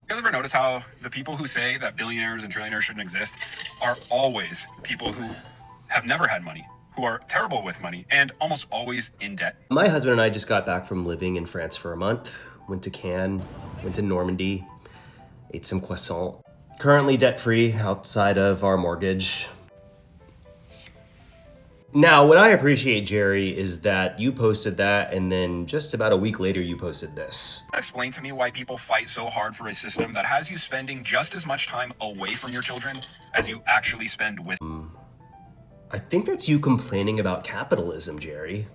You ever notice how the people who say that billionaires and trillionaires shouldn't exist are always people who have never had money, who are terrible with money, and almost always in debt? My husband and I just got back from living in France for a month. Went to Cannes, went to Normandy, ate some croissant. Currently debt-free outside of our mortgage. Now, what I appreciate, Jerry, is that you posted that and then just about a week later you posted this. Explain to me why people fight so hard for a system that has you spending just as much time away from your children as you actually spend with. I think that's you complaining about capitalism, Jerry.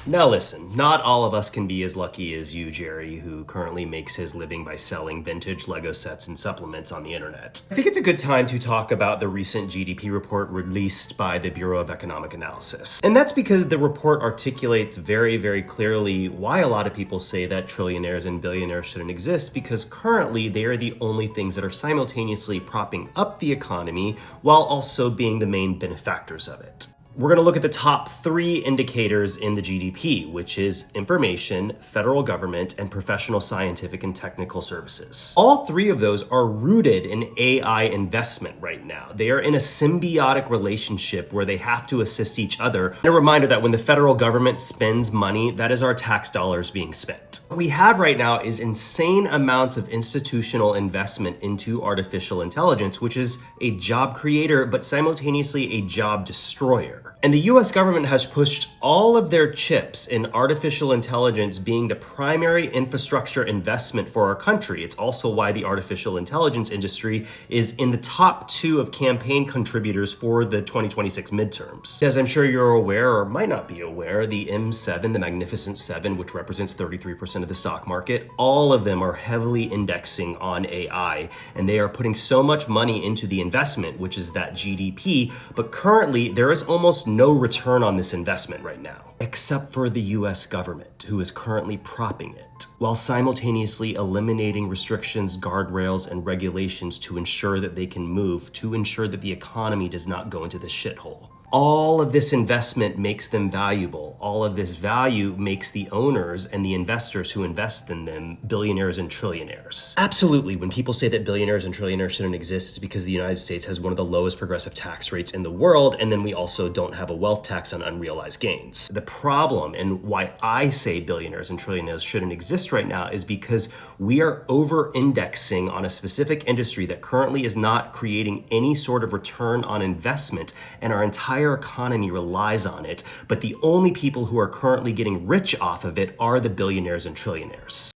Now listen, not all of us can be as lucky as you, Jerry, who currently makes his living by selling vintage Lego sets and supplements on the internet. I think it's a good time to talk about the recent GDP report released by the Bureau of Economic Analysis. And that's because the report articulates very, very clearly why a lot of people say that trillionaires and billionaires shouldn't exist, because currently they are the only things that are simultaneously propping up the economy while also being the main benefactors of it. We're going to look at the top 3 indicators in the GDP, which is information, federal government, and professional scientific and technical services. All 3 of those are rooted in AI investment right now. They are in a symbiotic relationship where they have to assist each other. And a reminder that when the federal government spends money, that is our tax dollars being spent. What we have right now is insane amounts of institutional investment into artificial intelligence, which is a job creator, but simultaneously a job destroyer. And the US government has pushed all of their chips in artificial intelligence being the primary infrastructure investment for our country. It's also why the artificial intelligence industry is in the top 2 of campaign contributors for the 2026 midterms. As I'm sure you're aware, or might not be aware, the M7, the Magnificent Seven, which represents 33% of the stock market, all of them are heavily indexing on AI, and they are putting so much money into the investment, which is that GDP, but currently there is almost no return on this investment right now, except for the US government, who is currently propping it, while simultaneously eliminating restrictions, guardrails, and regulations to ensure that they can move, to ensure that the economy does not go into the shithole. All of this investment makes them valuable. All of this value makes the owners and the investors who invest in them billionaires and trillionaires. Absolutely, when people say that billionaires and trillionaires shouldn't exist, it's because the United States has one of the lowest progressive tax rates in the world, and then we also don't have a wealth tax on unrealized gains. The problem, and why I say billionaires and trillionaires shouldn't exist right now, is because we are over-indexing on a specific industry that currently is not creating any sort of return on investment, and our entire economy relies on it, but the only people who are currently getting rich off of it are the billionaires and trillionaires.